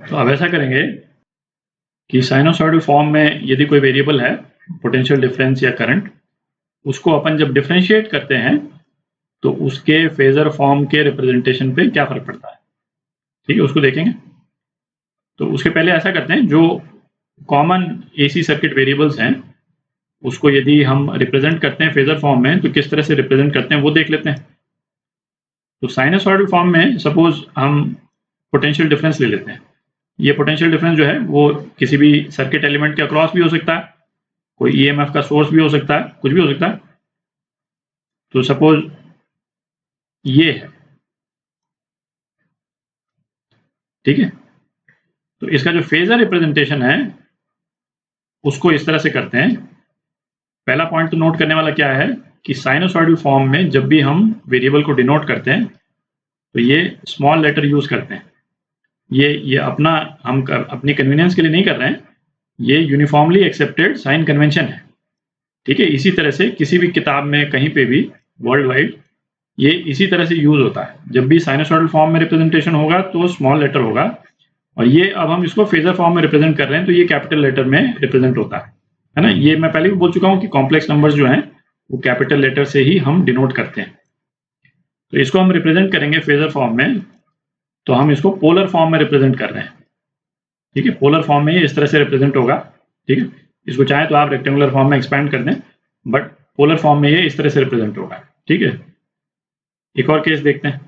तो अब ऐसा करेंगे कि साइनोसॉइडल फॉर्म में यदि कोई वेरिएबल है, पोटेंशियल डिफरेंस या करंट, उसको अपन जब डिफरेंशिएट करते हैं तो उसके फेजर फॉर्म के रिप्रेजेंटेशन पे क्या फर्क पड़ता है, ठीक है, उसको देखेंगे। तो उसके पहले ऐसा करते हैं, जो कॉमन एसी सर्किट वेरिएबल्स हैं उसको यदि हम रिप्रेजेंट करते हैं फेजर फॉर्म में तो किस तरह से रिप्रेजेंट करते हैं वो देख लेते हैं। तो साइनोसॉइडल फॉर्म में सपोज हम पोटेंशियल डिफरेंस ले लेते हैं। ये पोटेंशियल डिफरेंस जो है वो किसी भी सर्किट एलिमेंट के अक्रॉस भी हो सकता है, कोई ईएमएफ का सोर्स भी हो सकता है, कुछ भी हो सकता है। तो सपोज ये है, ठीक है। तो इसका जो फेजर रिप्रेजेंटेशन है उसको इस तरह से करते हैं। पहला पॉइंट तो नोट करने वाला क्या है कि साइनोसॉइडल फॉर्म में जब भी हम वेरिएबल को डिनोट करते हैं तो ये स्मॉल लेटर यूज करते हैं। ये अपना हम अपनी कन्वीनियंस के लिए नहीं कर रहे हैं, ये यूनिफॉर्मली एक्सेप्टेड साइन कन्वेंशन है, ठीक है। इसी तरह से किसी भी किताब में कहीं पे भी वर्ल्ड वाइड ये इसी तरह से यूज होता है। जब भी साइनोसॉइडल फॉर्म में रिप्रेजेंटेशन होगा तो स्मॉल लेटर होगा, और ये अब हम इसको फेजर फॉर्म में रिप्रेजेंट कर रहे हैं तो ये कैपिटल लेटर में रिप्रेजेंट होता है ना। ये मैं पहले भी बोल चुका हूँ कि कॉम्प्लेक्स नंबर्स जो हैं वो कैपिटल लेटर से ही हम डिनोट करते हैं। तो इसको हम रिप्रेजेंट करेंगे फेजर फॉर्म में, तो हम इसको पोलर फॉर्म में रिप्रेजेंट कर रहे हैं, ठीक है। पोलर फॉर्म में ये इस तरह से रिप्रेजेंट होगा, ठीक है। इसको चाहे तो आप रेक्टेंगुलर फॉर्म में एक्सपैंड कर दें, बट पोलर फॉर्म में ये इस तरह से रिप्रेजेंट होगा, ठीक है। एक और केस देखते हैं।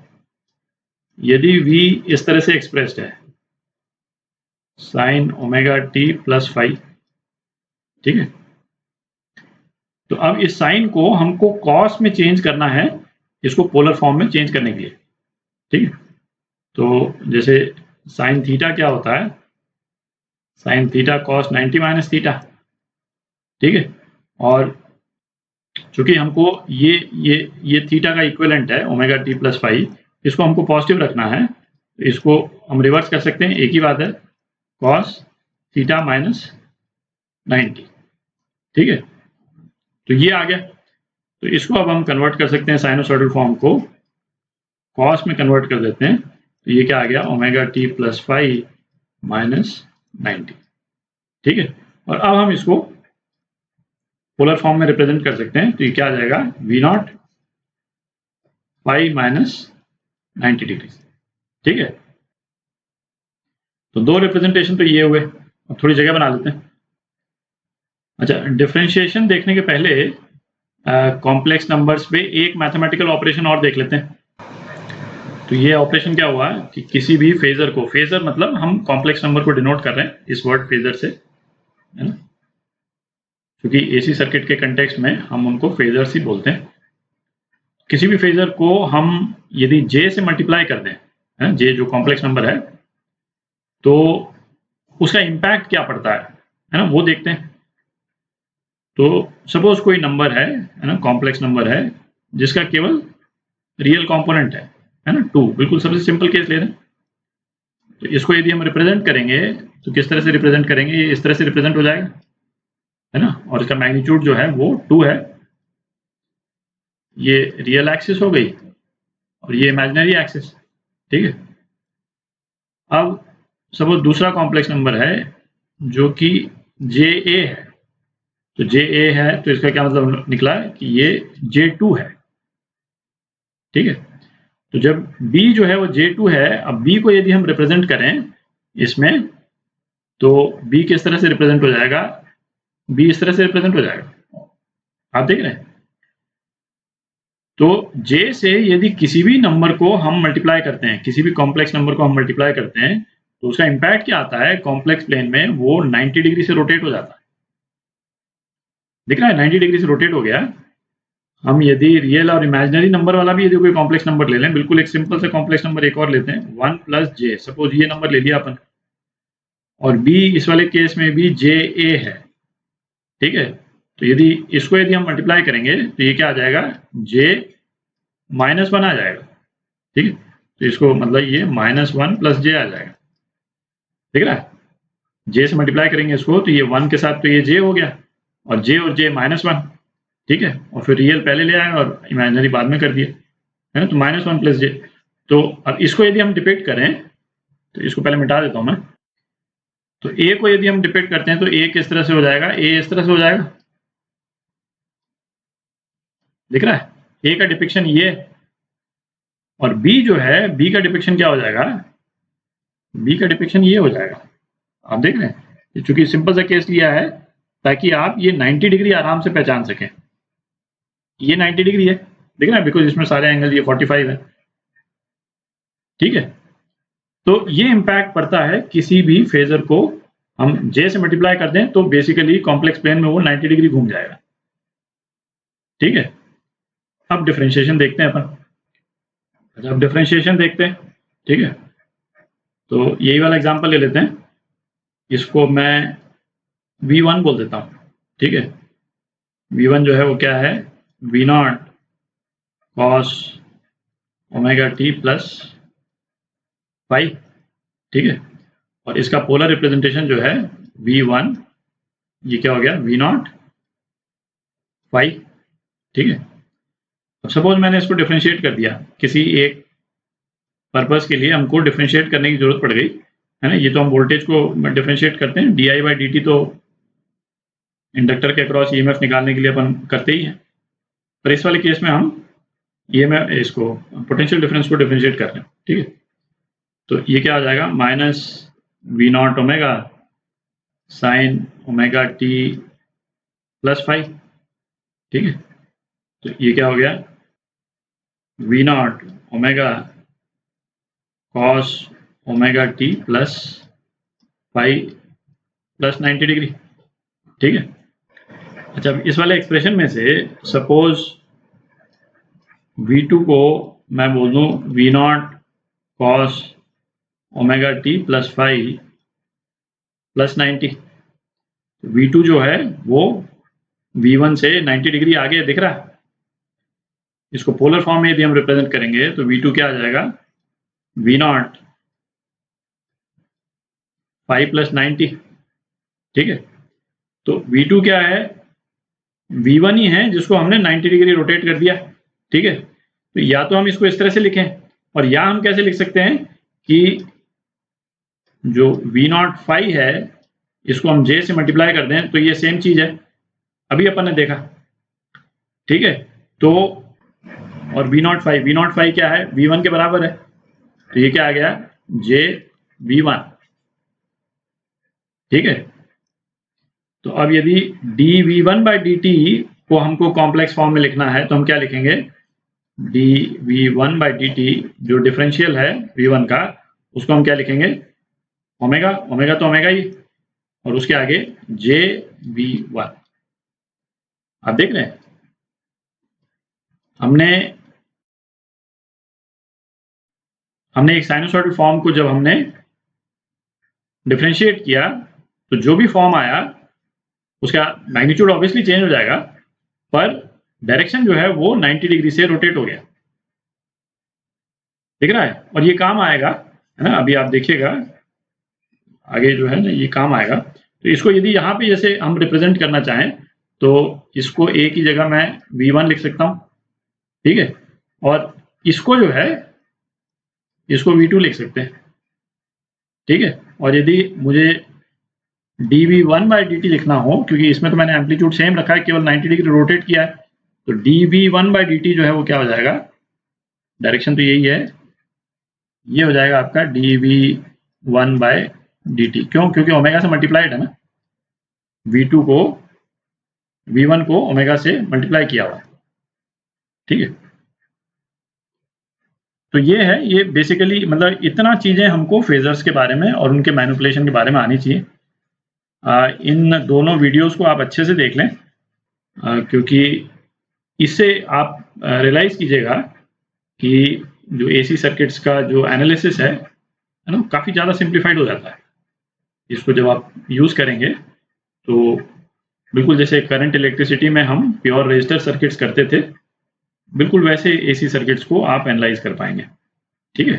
यदि v इस तरह से एक्सप्रेस्ड है, sign omega t plus five, ठीक है। तो अब इस साइन को हमको कॉस में चेंज करना है, इसको पोलर फॉर्म में चेंज करने के लिए, ठीक है। तो जैसे साइन थीटा क्या होता है, sine theta cos 90 minus theta, ठीक है। और चूंकि हमको ये थीटा का इक्विवेलेंट है ओमेगा टी प्लस फाइव, इसको हमको पॉजिटिव रखना है, तो इसको हम रिवर्स कर सकते हैं, एक ही बात है, कॉस थीटा माइनस 90, ठीक है। तो ये आ गया। तो इसको अब हम कन्वर्ट कर सकते हैं, साइनोसॉइडल फॉर्म को कॉस में कन्वर्ट कर देते हैं, तो ये क्या आ गया, omega t plus five minus 90, ठीक है। और अब हम इसको पोलर फॉर्म में रिप्रेजेंट कर सकते हैं, तो ये क्या आ जाएगा, V naught five minus 90 degree, ठीक है। तो दो रिप्रेजेंटेशन तो ये हुए, अब थोड़ी जगह बना लेते हैं। अच्छा, डिफरेंशिएशन देखने के पहले कॉम्प्लेक्स नंबर्स पे एक मैथमेटिकल ऑपरेशन और देख लेते हैं। तो ये ऑपरेशन क्या हुआ कि किसी भी फेजर को, फेजर मतलब हम कॉम्प्लेक्स नंबर को डिनोट कर रहे हैं इस वर्ड फेजर से, है ना, क्योंकि एसी सर्किट के कंटेक्स्ट में हम उनको फेजर्स ही बोलते हैं। किसी भी फेजर को हम यदि जे से मल्टीप्लाई कर दें, जे जो कॉम्प्लेक्स नंबर है, तो उसका इम्पैक्ट क्या पड़ता है ना, वो देखते हैं। तो सपोज कोई नंबर है ना, कॉम्प्लेक्स नंबर है जिसका केवल रियल कंपोनेंट है ना, 2, बिल्कुल सबसे सिंपल केस ले रहे हैं। तो इसको यदि हम रिप्रेजेंट करेंगे तो किस तरह से रिप्रेजेंट करेंगे, ये इस तरह से रिप्रेजेंट हो जाएगा, है ना, और इसका मैग्नीट्यूड जो है वो 2 है। ये रियल एक्सिस हो गई और ये इमेजिनरी एक्सिस, ठीक है। अब सपोज दूसरा कॉम्प्लेक्स नंबर है जो कि जे ए है, तो जे ए है तो इसका क्या मतलब निकला कि ये J2 है, ठीक है। तो जब B जो है वो J2 है, अब B को यदि हम रिप्रेजेंट करें इसमें, तो B किस तरह से रिप्रेजेंट हो जाएगा, B इस तरह से रिप्रेजेंट हो जाएगा, आप देख रहे हैं। तो J से यदि किसी भी नंबर को हम मल्टीप्लाई करते हैं, किसी भी कॉम्प्लेक्स नंबर को हम मल्टीप्लाई करते हैं, तो उसका इम्पैक्ट क्या आता है, कॉम्प्लेक्स प्लेन में वो 90 डिग्री से रोटेट हो जाता है, दिख रहा है, 90 डिग्री से रोटेट हो गया। हम यदि रियल और इमेजिनरी नंबर वाला भी यदि कोई कॉम्प्लेक्स नंबर ले लें, बिल्कुल एक सिंपल से कॉम्प्लेक्स नंबर एक और लेते हैं, 1 प्लस जे, सपोज ये नंबर ले लिया अपन, और b इस वाले केस में भी जे ए है, ठीक है। तो इसको यदि हम मल्टीप्लाई करेंगे तो ये क्या आ जाएगा, j -1 आ जाएगा, ठीक है। तो इसको मतलब ये -1 प्लस जे आ जाएगा, दिख रहा है। j से मल्टीप्लाई करेंगे इसको तो ये 1 के साथ तो ये j हो गया, और j -1, ठीक है। और फिर रियल पहले ले आए और इमेजिनरी बाद में कर दिए, है ना, तो -1 प्लस जे। तो अब इसको यदि हम डिपिक्ट करें तो इसको पहले मिटा देता हूं मैं। तो ए को यदि हम डिपिक्ट करते हैं तो ए किस तरह से हो जाएगा, ए इस तरह से हो जाएगा, दिख रहा है, ए का डिपिक्शन ये है। और बी जो है, बी का डिपिक्शन क्या हो जाएगा, बी का डिपिक्शन ये हो जाएगा। आप देख रहे हैं, चूंकि सिंपल सा केस लिया है ताकि आप ये 90 डिग्री आराम से पहचान सकें। ये 90 डिग्री है, देख रहे हैं, बिकॉज इसमें सारे एंगल ये 45 है, ठीक है। तो ये इम्पैक्ट पड़ता है किसी भी फेजर को हम जे से मल्टीप्लाई कर दें तो बेसिकली कॉम्प्लेक्स प्लेन में वो 90 डिग्री घूम जाएगा, ठीक है। अब डिफरेंशिएशन देखते हैं अपन। अच्छा, अब डिफरेंशिएशन देखते हैं, ठीक है। तो यही वाला एग्जांपल ले लेते हैं, इसको मैं V1 बोल देता हूँ, ठीक है। V1 जो है वो क्या है, V0 cos omega t plus phi, ठीक है। और इसका पोलर रिप्रेजेंटेशन जो है V1, ये क्या हो गया, V0 फाई, ठीक है। अब सपोज मैंने इसको डिफरेंशिएट कर दिया, किसी एक पर्पस के लिए हमको डिफरेंशिएट करने की जरूरत पड़ गई, है ना। ये तो हम वोल्टेज को डिफरेंशिएट करते हैं, D I by D T तो इंडक्टर के अक्रॉस ईएमएफ निकालने के लिए अपन करते ही हैं, पर इस वाले केस में हम ईएमएफ, इसको पोटेंशियल डिफरेंस को डिफरेंशिएट कर रहे हैं, ठीक है। तो ये क्या आ जाएगा, minus V0 omega sine omega t plus phi, ठीक है। तो ये क्या हो गया, V0 omega cos omega t plus phi plus 90 degree, ठीक है। अच्छा, इस वाले एक्सप्रेशन में से सपोज V2 को मैं बोल दूं V0 cos omega t plus phi plus 90। V2 जो है वो V1 से 90 डिग्री आगे दिख रहा है। इसको पोलर फॉर्म में यदि हम रिप्रेजेंट करेंगे तो V2 क्या आ जाएगा, V0 फाई प्लस 90, ठीक है। तो V2 क्या है, V1 ही है जिसको हमने 90 डिग्री रोटेट कर दिया, ठीक है। तो या तो हम इसको इस तरह से लिखें, और या हम कैसे लिख सकते हैं कि जो V0 फाई है इसको हम J से मल्टीप्लाई कर दें तो ये सेम चीज है, अभी अपन ने देखा, ठीक है। तो और V0 फाई क्या है, V1 के बराबर है, तो ये क्या आ गया, J V1, ठीक है। तो अब यदि dV1 बाई dt को हमको कॉम्प्लेक्स फॉर्म में लिखना है तो हम क्या लिखेंगे, dV1 बाई dt जो डिफरेंशियल है V1 का, उसको हम क्या लिखेंगे, ओमेगा, ओमेगा तो ओमेगा ही, और उसके आगे JV1। आप देख रहे हैं, हमने एक साइनोसॉइडल फॉर्म को जब हमने डिफरेंशिएट किया तो जो भी फॉर्म आया उसका मैग्नीट्यूड ऑब्वियसली चेंज हो जाएगा, पर डायरेक्शन जो है वो 90 डिग्री से रोटेट हो गया, दिख रहा है। और ये काम आएगा, है ना, अभी आप देखिएगा आगे जो है ना ये काम आएगा। तो इसको यदि यहाँ पे जैसे हम रिप्रेजेंट करना चाहें तो इसको A की जगह मैं V1 लिख सकता हूँ, ठीक है। और इसको जो है इसको V2 लिख सकते हैं, ठीक है। और यदि मुझे dV1 बाई dt लिखना हो, क्योंकि इसमें तो मैंने एम्पलीट्यूड सेम रखा है, केवल 90 डिग्री रोटेट किया है, तो dV1 बाई dt जो है वो क्या हो जाएगा, डायरेक्शन तो यही है, ये हो जाएगा आपका dV1 बाई dt। क्यों, क्योंकि ओमेगा से मल्टीप्लाइड है ना, V2 को V1 को ओमेगा से मल्टीप्लाई किया हुआ, ठीक है। तो ये है, ये बेसिकली मतलब इतना चीजें हमको फेजर्स के बारे में और उनके मैनिपुलेशन के बारे में आनी चाहिए। इन दोनों वीडियोस को आप अच्छे से देख लें, क्योंकि इससे आप रियलाइज कीजिएगा कि जो एसी सर्किट्स का जो एनालिसिस है ना, काफ़ी ज़्यादा सिंप्लीफाइड हो जाता है। इसको जब आप यूज़ करेंगे तो बिल्कुल जैसे करंट इलेक्ट्रिसिटी में हम प्योर रेजिस्टर सर्किट्स करते थे, बिल्कुल वैसे एसी सर्किट्स को आप एनालाइज कर पाएंगे, ठीक है।